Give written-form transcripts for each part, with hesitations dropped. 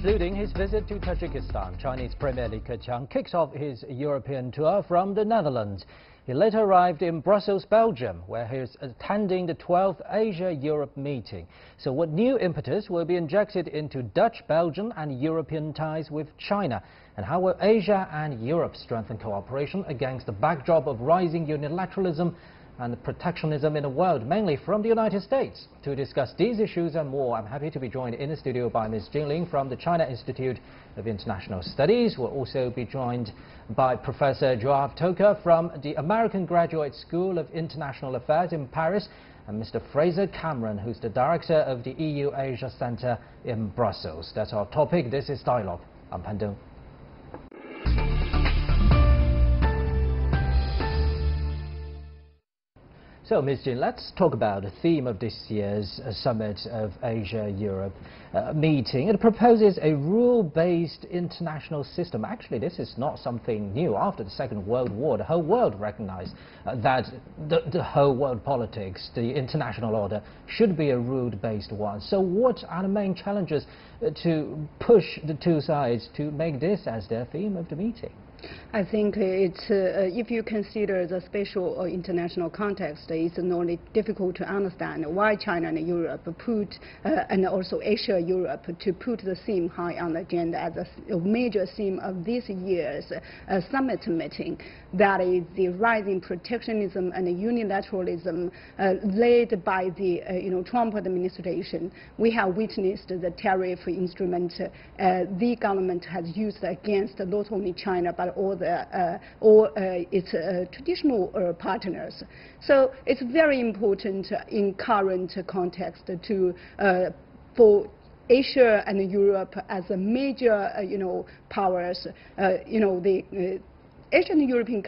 Concluding his visit to Tajikistan, Chinese Premier Li Keqiang kicks off his European tour from the Netherlands. He later arrived in Brussels, Belgium, where he is attending the 12th Asia-Europe meeting. So what new impetus will be injected into Dutch, Belgian and European ties with China? And how will Asia and Europe strengthen cooperation against the backdrop of rising unilateralism and protectionism in the world, mainly from the United States? To discuss these issues and more, I'm happy to be joined in the studio by Ms. Jingling from the China Institute of International Studies. We'll also be joined by Professor Joao Toca from the American Graduate School of International Affairs in Paris, and Mr. Fraser Cameron, who's the director of the EU Asia Centre in Brussels. That's our topic. This is Dialogue. I'm Pandong. So, Ms. Jin, let's talk about the theme of this year's Summit of Asia-Europe meeting. It proposes a rule-based international system. Actually, this is not something new. After the Second World War, the whole world recognized that the whole world politics, the international order, should be a rule-based one. So what are the main challenges to push the two sides to make this as their theme of the meeting? I think it's, if you consider the special international context, it's not difficult to understand why China and Europe put, and also Asia-Europe, to put the theme high on the agenda as a major theme of this year's summit meeting. That is the rising protectionism and unilateralism led by the Trump administration. We have witnessed the tariff instrument the government has used against not only China but all its traditional partners. So it's very important in current context to for Asia and Europe as a major powers. The Asian and European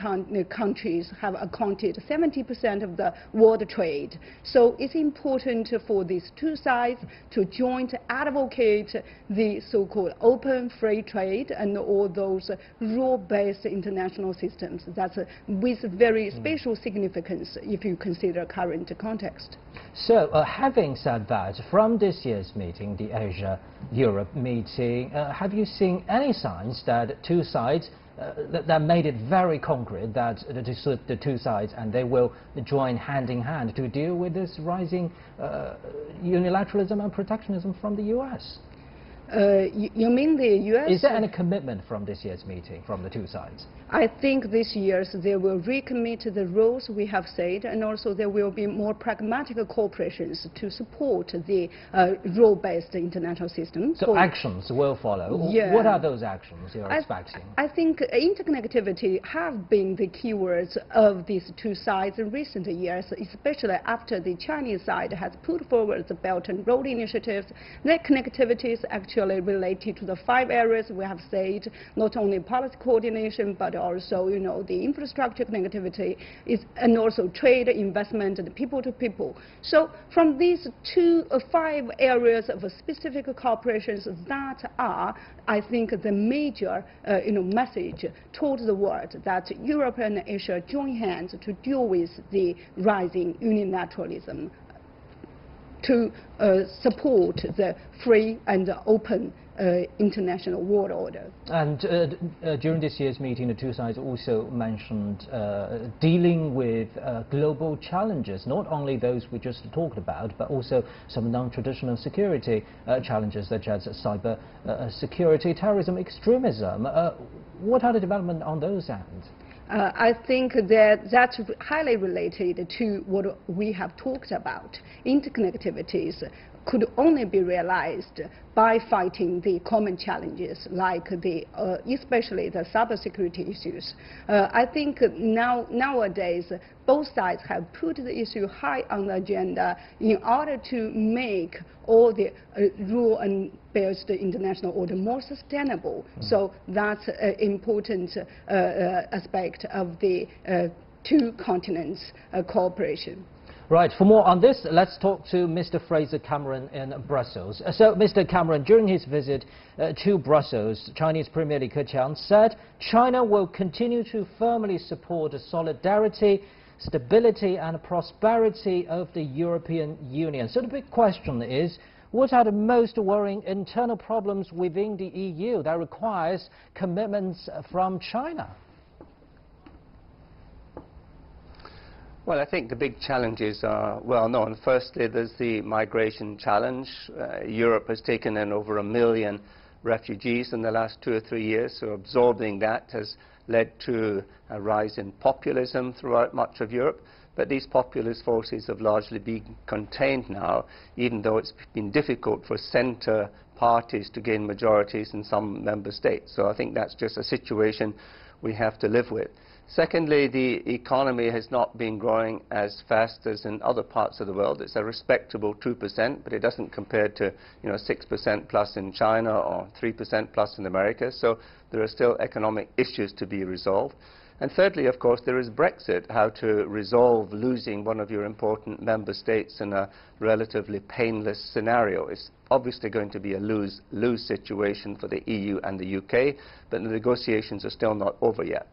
countries have accounted 70% of the world trade. So it's important for these two sides to jointly advocate the so-called open free trade and all those rule-based international systems. That's with very special significance if you consider current context. So having said that, from this year's meeting, the Asia-Europe meeting, have you seen any signs that two sides that made it very concrete that the two sides and they will join hand in hand to deal with this rising unilateralism and protectionism from the U.S.? You mean the U.S.? Is there any commitment from this year's meeting from the two sides? I think this year they will recommit the rules we have said, and also there will be more pragmatic cooperations to support the rule-based international system. So actions will follow. Yeah. What are those actions you're expecting? I think interconnectivity have been the keywords of these two sides in recent years, especially after the Chinese side has put forward the Belt and Road initiatives. That connectivity is actually related to the 5 areas we have said, not only policy coordination, but also, the infrastructure connectivity and also trade, investment, and people to people. So from these 5 areas of specific cooperations that are, I think, the major, message towards the world that Europe and Asia join hands to deal with the rising unilateralism, to support the free and open international world order. And during this year's meeting, the two sides also mentioned dealing with global challenges, not only those we just talked about, but also some non-traditional security challenges such as cyber security, terrorism, extremism. What are the developments on those ends? I think that that's highly related to what we have talked about. Interconnectivities could only be realized by fighting the common challenges like especially the cybersecurity issues. I think nowadays both sides have put the issue high on the agenda in order to make all the rule and based international order more sustainable. So that's an important aspect of the two continents cooperation. Right. For more on this, let's talk to Mr. Fraser Cameron in Brussels. So, Mr. Cameron, during his visit to Brussels, Chinese Premier Li Keqiang said China will continue to firmly support the solidarity, stability and prosperity of the European Union. So the big question is, What are the most worrying internal problems within the EU that requires commitments from China? Well, I think the big challenges are well known. Firstly, there's the migration challenge. Europe has taken in over 1 million refugees in the last 2 or 3 years, so absorbing that has led to a rise in populism throughout much of Europe. But these populist forces have largely been contained now, even though it's been difficult for centre parties to gain majorities in some member states. So I think that's just a situation we have to live with. Secondly, the economy has not been growing as fast as in other parts of the world. It's a respectable 2%, but it doesn't compare to 6% plus in China or 3% plus in America. So there are still economic issues to be resolved. And thirdly, of course, there is Brexit, how to resolve losing one of your important member states in a relatively painless scenario. It's obviously going to be a lose-lose situation for the EU and the UK, but the negotiations are still not over yet.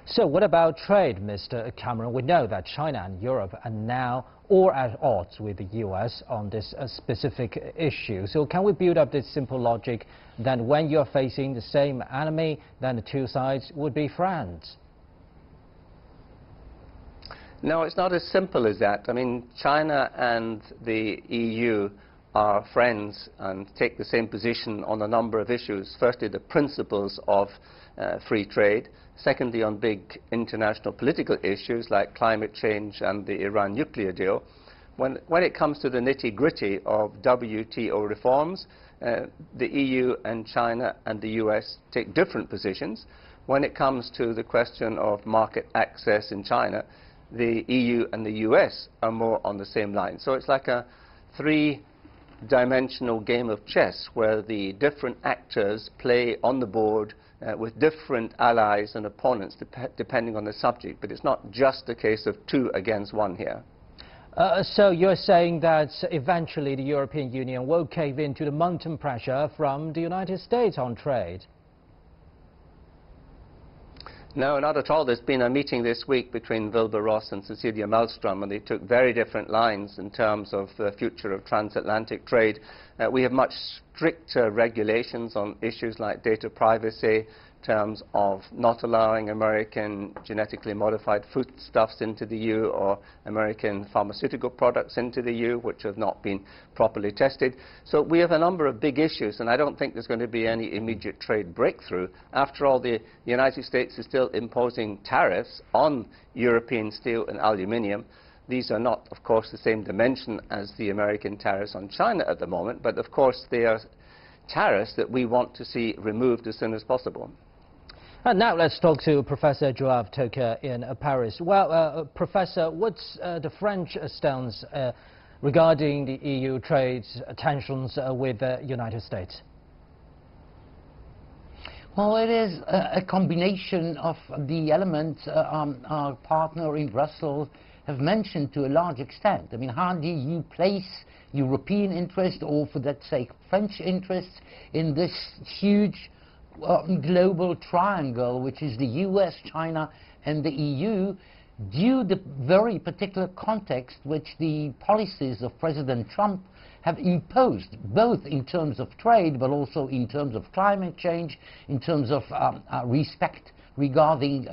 So what about trade, Mr. Cameron? We know that China and Europe are now all at odds with the US on this specific issue. So can we build up this simple logic that when you're facing the same enemy, then the two sides would be friends? No, it's not as simple as that. I mean, China and the EU are friends and take the same position on a number of issues. Firstly, the principles of free trade. Secondly, on big international political issues like climate change and the Iran nuclear deal. When it comes to the nitty-gritty of WTO reforms, the EU and China and the US take different positions. When it comes to the question of market access in China, the EU and the US are more on the same line. So it's like a three-dimensional game of chess where the different actors play on the board with different allies and opponents depending on the subject. But it's not just a case of 2 against 1 here. So you're saying that eventually the European Union will cave into the mounting pressure from the United States on trade? No, not at all. There's been a meeting this week between Wilbur Ross and Cecilia Malmström, and they took very different lines in terms of the future of transatlantic trade. We have much stricter regulations on issues like data privacy, in terms of not allowing American genetically modified foodstuffs into the EU or American pharmaceutical products into the EU, which have not been properly tested. So we have a number of big issues, and I don't think there's going to be any immediate trade breakthrough. After all, the United States is still imposing tariffs on European steel and aluminium. These are not, of course, the same dimension as the American tariffs on China at the moment, but of course they are tariffs that we want to see removed as soon as possible. And now let's talk to Professor Joab Toker in Paris. Well, Professor, what's the French stance regarding the EU trade tensions with the United States? Well, it is a combination of the elements our partner in Brussels have mentioned to a large extent. I mean, how do you place European interest, or for that sake French interests, in this huge global triangle, which is the US, China and the EU, due to the very particular context which the policies of President Trump have imposed, both in terms of trade but also in terms of climate change, in terms of respect regarding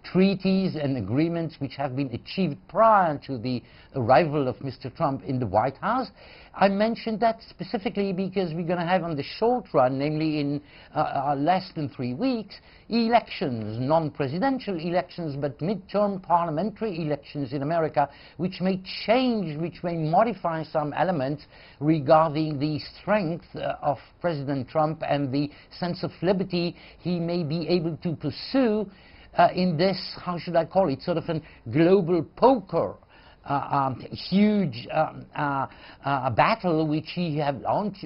treaties and agreements which have been achieved prior to the arrival of Mr. Trump in the White House. I mentioned that specifically because we're going to have on the short run, namely in less than 3 weeks, elections, non-presidential elections, but midterm parliamentary elections in America, which may change, which may modify some elements regarding the strength of President Trump and the sense of liberty he may be able to pursue in this, how should I call it, sort of a global poker. Huge battle which he has launched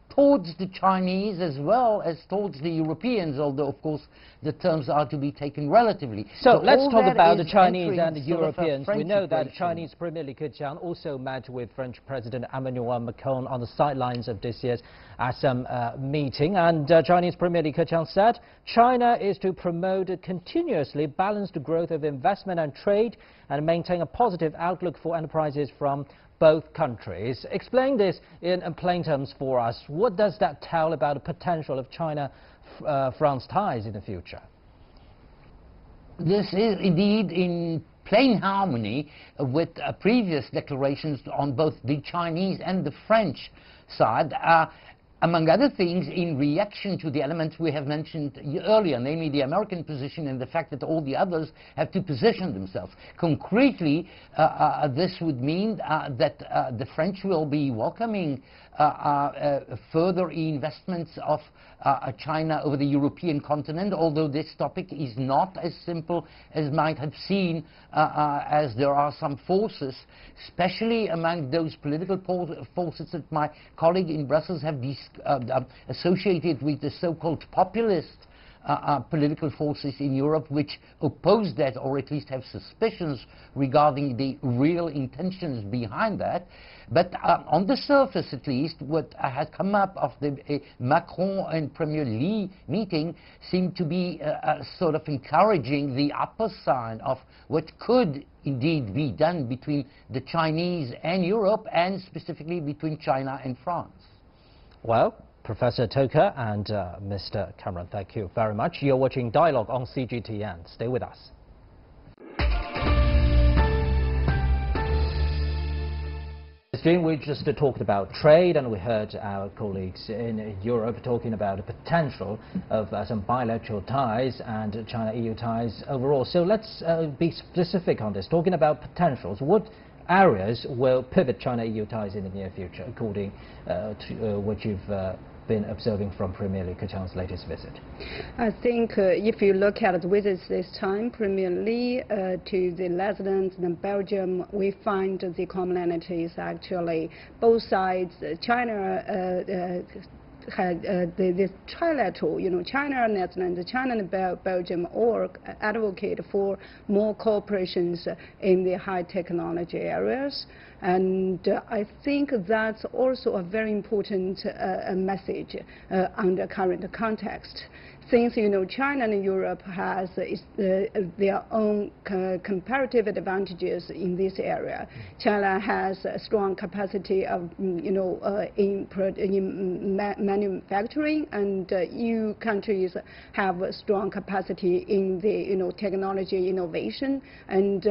towards the Chinese as well as towards the Europeans, although of course the terms are to be taken relatively. So let's talk about the Chinese and the Europeans. We know that Chinese Premier Li Keqiang also met with French President Emmanuel Macron on the sidelines of this year's ASEM meeting, and Chinese Premier Li Keqiang said China is to promote a continuously balanced growth of investment and trade and maintain a positive outlook for enterprises from both countries. Explain this in plain terms for us. What does that tell about the potential of China-France ties in the future? This is indeed in plain harmony with previous declarations on both the Chinese and the French side, among other things in reaction to the elements we have mentioned earlier, namely the American position and the fact that all the others have to position themselves. Concretely, this would mean that the French will be welcoming further investments of China over the European continent, although this topic is not as simple as might have seemed, as there are some forces, especially among those political forces that my colleague in Brussels have associated with the so-called populist political forces in Europe, which oppose that, or at least have suspicions regarding the real intentions behind that. But on the surface, at least, what had come up of the Macron and Premier Li meeting seemed to be sort of encouraging the upper side of what could indeed be done between the Chinese and Europe, and specifically between China and France. Well, Professor Toker and Mr. Cameron, thank you very much. You're watching Dialogue on CGTN. Stay with us. We just talked about trade, and we heard our colleagues in Europe talking about the potential of some bilateral ties and China-EU ties overall. So let's be specific on this. Talking about potentials, what areas will pivot China-EU ties in the near future, according to what you've been observing from Premier Li Keqiang's latest visit? I think if you look at the visits this time, Premier Li to the Netherlands and Belgium, we find the commonalities actually both sides. China had this trilateral, China, Netherlands, China and Belgium all advocate for more cooperations in the high technology areas. And I think that's also a very important message under current context. Since China and Europe has their own comparative advantages in this area. China has a strong capacity of in manufacturing, and EU countries have a strong capacity in the technology innovation. And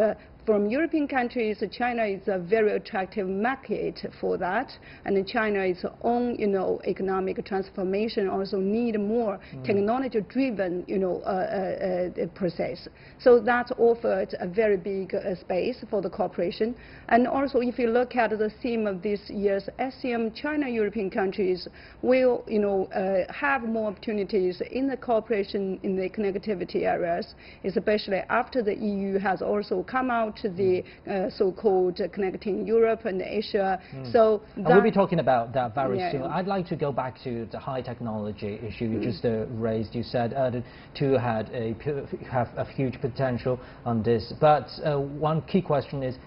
from European countries, China is a very attractive market for that, and China's own, economic transformation also need more technology-driven, process. So that offered a very big space for the cooperation. And also, if you look at the theme of this year's SCM, China-European countries will, have more opportunities in the cooperation in the connectivity areas, especially after the EU has also come out to the so-called Connecting Europe and Asia. So we'll be talking about that very soon. I'd like to go back to the high technology issue you just raised. You said the two have a huge potential on this, but one key question is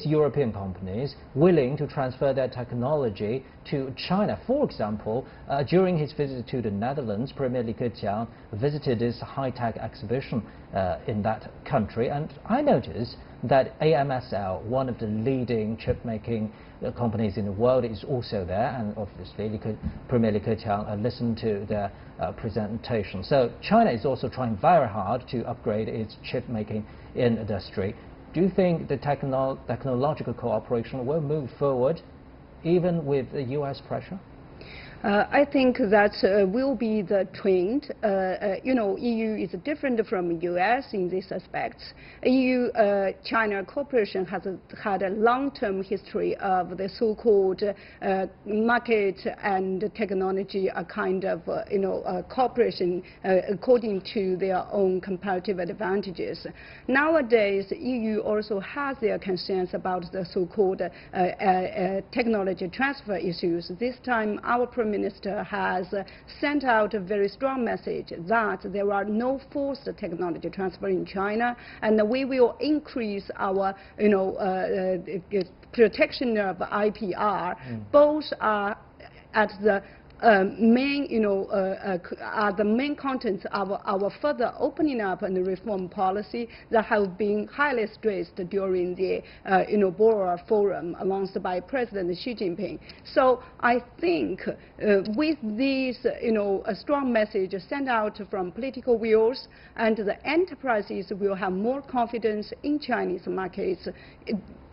European companies willing to transfer their technology to China? For example, during his visit to the Netherlands, Premier Li Keqiang visited this high-tech exhibition in that country, and I noticed that AMSL, one of the leading chip-making companies in the world, is also there, and obviously Premier Li Keqiang listened to their presentation. So China is also trying very hard to upgrade its chip-making industry. Do you think the technological cooperation will move forward, even with the U.S. pressure? I think that will be the trend. EU is different from U.S. in this aspect. EU-China cooperation has had a long-term history of the so-called market and technology, a kind of cooperation according to their own comparative advantages. Nowadays, EU also has their concerns about the so-called technology transfer issues. This time, our Prime Minister has sent out a very strong message that there are no forced technology transfer in China, and we will increase our protection of IPR. Both are at the main, are the main contents of our further opening up and reform policy that have been highly stressed during the, Bora Forum announced by President Xi Jinping. So I think with these, a strong message sent out from political wheels, and the enterprises will have more confidence in Chinese markets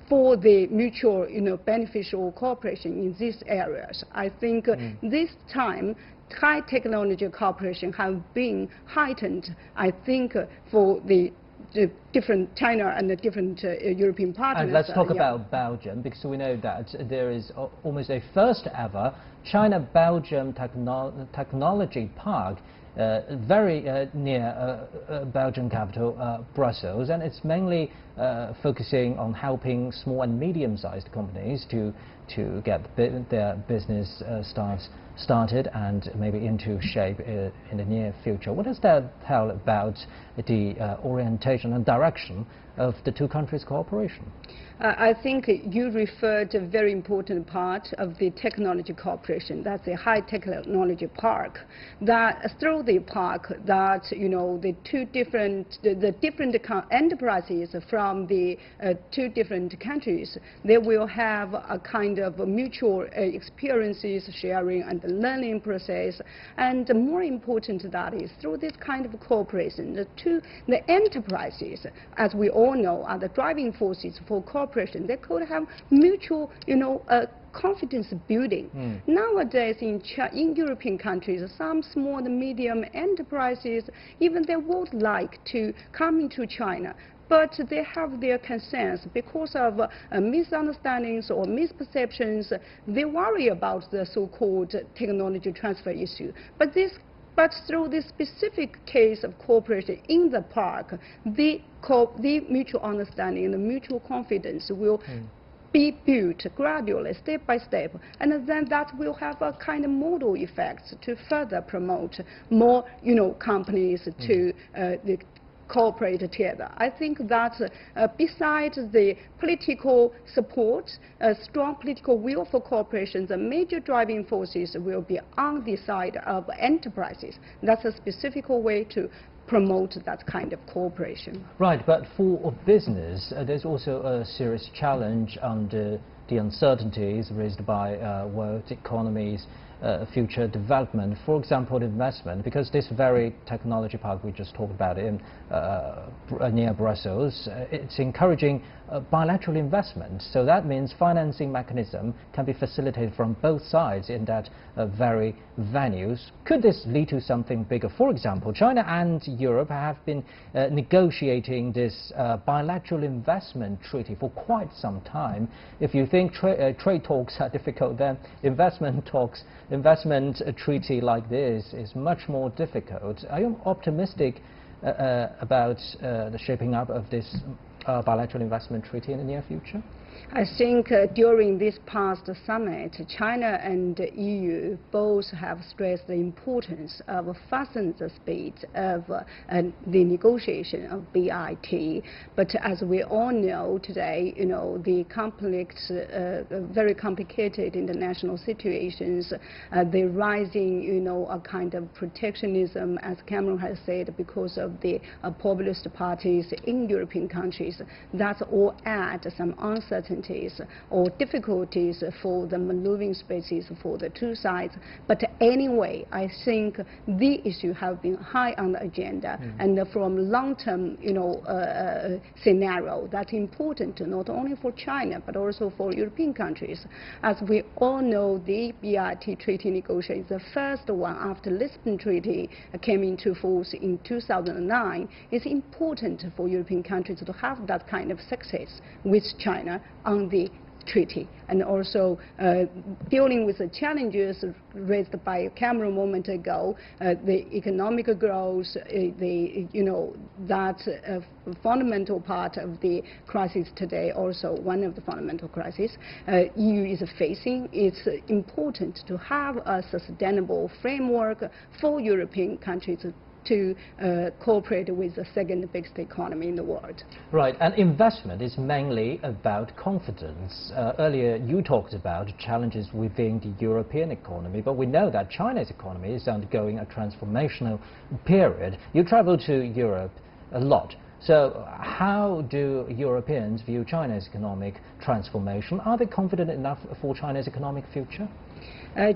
for the mutual, beneficial cooperation in these areas. I think this time, high technology cooperation have been heightened, I think, for the different China and the different European partners. And let's talk about Belgium, because we know that there is almost a first ever China-Belgium technology park very near Belgian capital, Brussels, and it's mainly focusing on helping small and medium-sized companies to get their business started and maybe into shape in the near future. What does that tell about the orientation and direction of the two countries' cooperation? I think you referred to a very important part of the technology cooperation. That's the high technology park. That through the park, that the different enterprises from the two different countries, they will have a kind of mutual experiences sharing and learning process. And more important that is through this kind of cooperation, the enterprises, as we all know, are the driving forces for cooperation. They could have mutual, confidence building. Nowadays in European countries, some small and medium enterprises, even they would like to come into China, but they have their concerns because of misunderstandings or misperceptions. They worry about the so-called technology transfer issue. But through this specific case of cooperation in the park, the mutual understanding and the mutual confidence will be built gradually, step by step, and then that will have a kind of model effect to further promote more, companies to cooperate together. I think that besides the political support, a strong political will for cooperation, the major driving forces will be on the side of enterprises. That's a specific way to promote that kind of cooperation. Right, but for business, there's also a serious challenge under the uncertainties raised by world economies. Future development, for example, investment, because this very technology park we just talked about in near Brussels, it's encouraging bilateral investment. So that means financing mechanism can be facilitated from both sides in that very venues. Could this lead to something bigger? For example, China and Europe have been negotiating this bilateral investment treaty for quite some time. If you think trade talks are difficult, then investment treaty like this is much more difficult. Are you optimistic about the shaping up of this bilateral investment treaty in the near future? I think during this past summit, China and the EU both have stressed the importance of fastening the speed of the negotiation of BIT. But as we all know today, the complex, very complicated international situations, the rising, a kind of protectionism, as Cameron has said, because of the populist parties in European countries, that all add some uncertainty or difficulties for the maneuvering spaces for the two sides. But anyway, I think the issue have been high on the agenda, and from long-term, scenario, that's important not only for China but also for European countries. As we all know, the BIT treaty negotiation is the first one after Lisbon Treaty came into force in 2009. It's important for European countries to have that kind of success with China on the treaty, and also dealing with the challenges raised by Cameron a moment ago, the economic growth, that fundamental part of the crisis today, also one of the fundamental crises EU is facing. It's important to have a sustainable framework for European countries to cooperate with the second biggest economy in the world. Right, and investment is mainly about confidence. Earlier you talked about challenges within the European economy, but we know that China's economy is undergoing a transformational period. You travel to Europe a lot. So how do Europeans view China's economic transformation? Are they confident enough for China's economic future?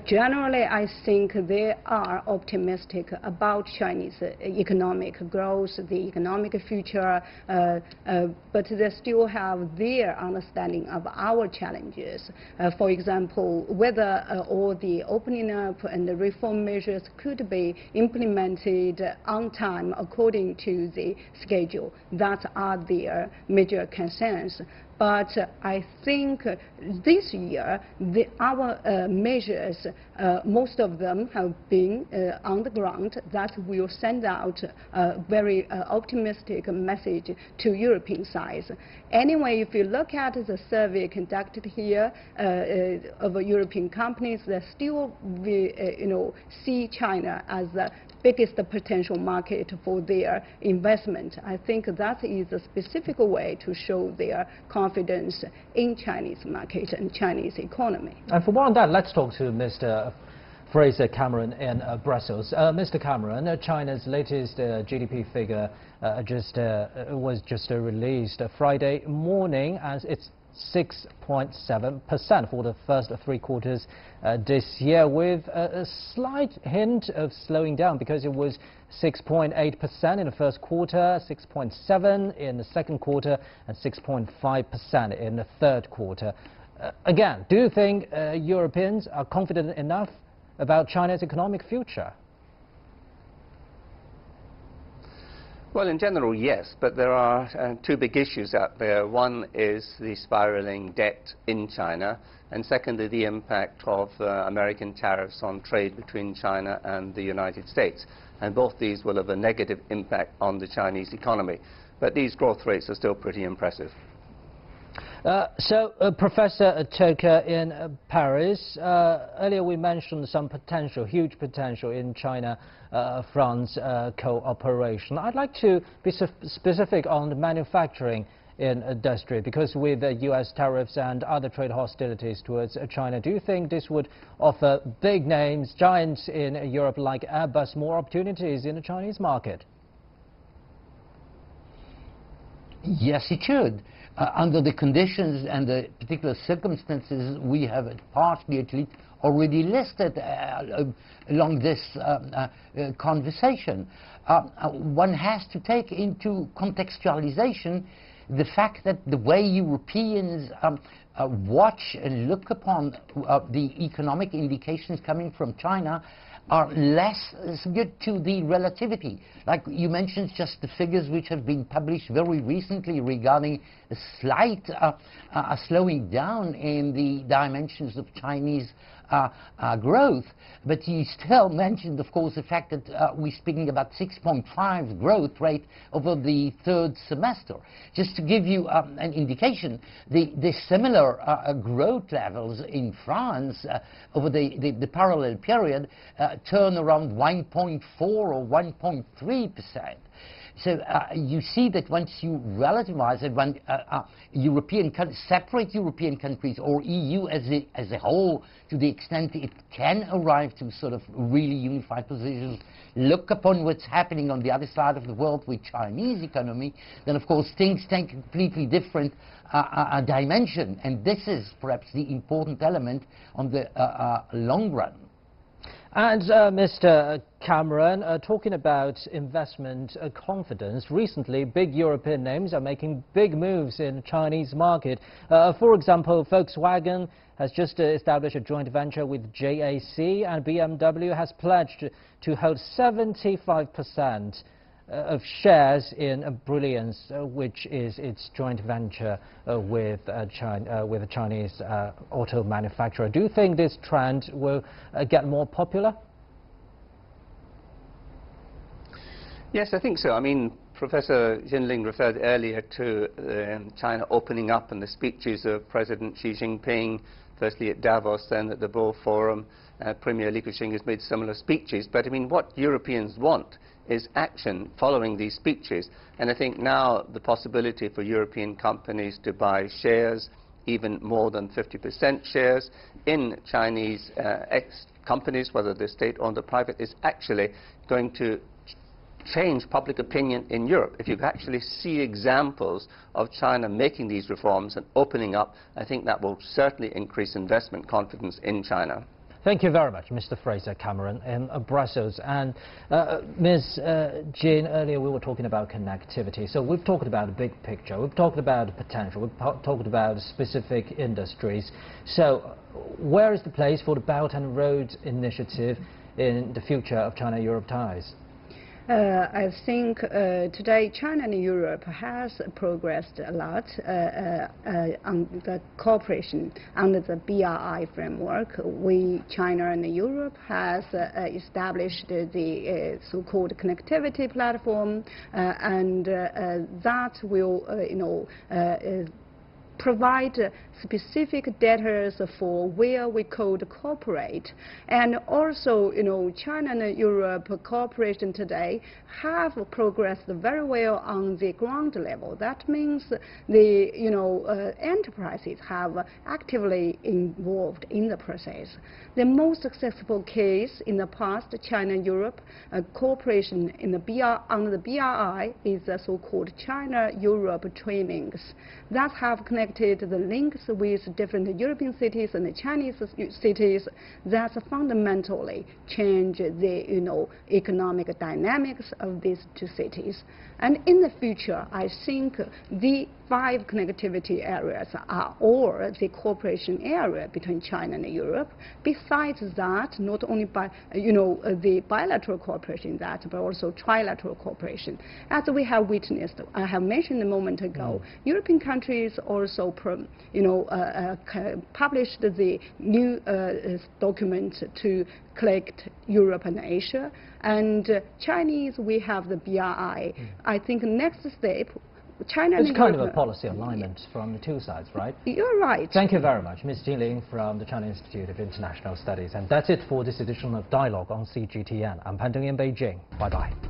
Generally, I think they are optimistic about Chinese economic growth, the economic future, but they still have their understanding of our challenges. For example, whether all the opening up and the reform measures could be implemented on time according to the schedule. That are their major concerns. But I think this year, our measures, most of them have been on the ground. That will send out a very optimistic message to European sides. Anyway, if you look at the survey conducted here of European companies, they still see China as the biggest potential market for their investment. I think that is a specific way to show their confidence in Chinese market and Chinese economy. And for more on that, let's talk to Mr. Fraser Cameron in Brussels. Mr. Cameron, China's latest GDP figure was just released Friday morning, as it's 6.7% for the first 3 quarters this year, with a slight hint of slowing down, because it was 6.8% in the first quarter, 6.7% in the second quarter, and 6.5% in the third quarter. Again, do you think Europeans are confident enough about China's economic future? Well, in general, yes, but there are 2 big issues out there. One is the spiraling debt in China, and secondly, the impact of American tariffs on trade between China and the United States. And both these will have a negative impact on the Chinese economy. But these growth rates are still pretty impressive. Professor Toker in Paris, earlier we mentioned some potential, huge potential in China-France cooperation. I'd like to be specific on the manufacturing industry, because with the US tariffs and other trade hostilities towards China, do you think this would offer big names, giants in Europe like Airbus, more opportunities in the Chinese market? Yes, it should. Under the conditions and the particular circumstances we have partially at least already listed along this conversation. One has to take into contextualization the fact that the way Europeans watch and look upon the economic indications coming from China are less good to the relativity. Like you mentioned, just the figures which have been published very recently regarding a slight slowing down in the dimensions of Chinese growth, but you still mentioned, of course, the fact that we're speaking about 6.5 growth rate over the third semester. Just to give you an indication, the similar growth levels in France over the parallel period turn around 1.4 or 1.3%. So you see that once you relativize it, when separate European countries or EU as a whole, to the extent it can arrive to sort of really unified positions, look upon what's happening on the other side of the world with Chinese economy, then of course things take a completely different dimension. And this is perhaps the important element on the long run. And Mr. Cameron, talking about investment confidence, recently big European names are making big moves in the Chinese market. For example, Volkswagen has just established a joint venture with JAC, and BMW has pledged to hold 75% of shares in Brilliance, which is its joint venture with a Chinese auto manufacturer. Do you think this trend will get more popular? Yes, I think so. I mean, Professor Jinling referred earlier to China opening up and the speeches of President Xi Jinping, firstly at Davos, then at the Bo Forum. Premier Li Keqiang has made similar speeches. But I mean, what Europeans want is action following these speeches. And I think now the possibility for European companies to buy shares, even more than 50% shares, in Chinese companies, whether they're state-owned or private, is actually going to change public opinion in Europe. If you actually see examples of China making these reforms and opening up, I think that will certainly increase investment confidence in China. Thank you very much, Mr. Fraser Cameron in Brussels. And Ms. Jin, earlier we were talking about connectivity. So we've talked about the big picture, we've talked about the potential, we've talked about specific industries. So where is the place for the Belt and Road Initiative in the future of China-Europe ties? I think today China and Europe has progressed a lot on the cooperation under the BRI framework. China and Europe has established the so-called connectivity platform, and that will, provide specific data for where we could cooperate. And also, China and Europe cooperation today have progressed very well on the ground level. That means the enterprises have actively involved in the process. The most successful case in the past, China and Europe cooperation in the under the BRI is the so-called China-Europe trainings that have connected the links with different European cities and the Chinese cities that fundamentally change the economic dynamics of these two cities. And in the future, I think the 5 connectivity areas are all the cooperation area between China and Europe. Besides that, not only by the bilateral cooperation that, but also trilateral cooperation. As we have witnessed, I have mentioned a moment ago, European countries also published the new document to collect Europe and Asia. And Chinese, we have the BRI. I think next step, China it's and kind Europe, of a policy alignment from the two sides, right? You're right. Thank you very much, Ms. Jin from the China Institute of International Studies. And that's it for this edition of Dialogue on CGTN. I'm Pan Deng in Beijing. Bye-bye.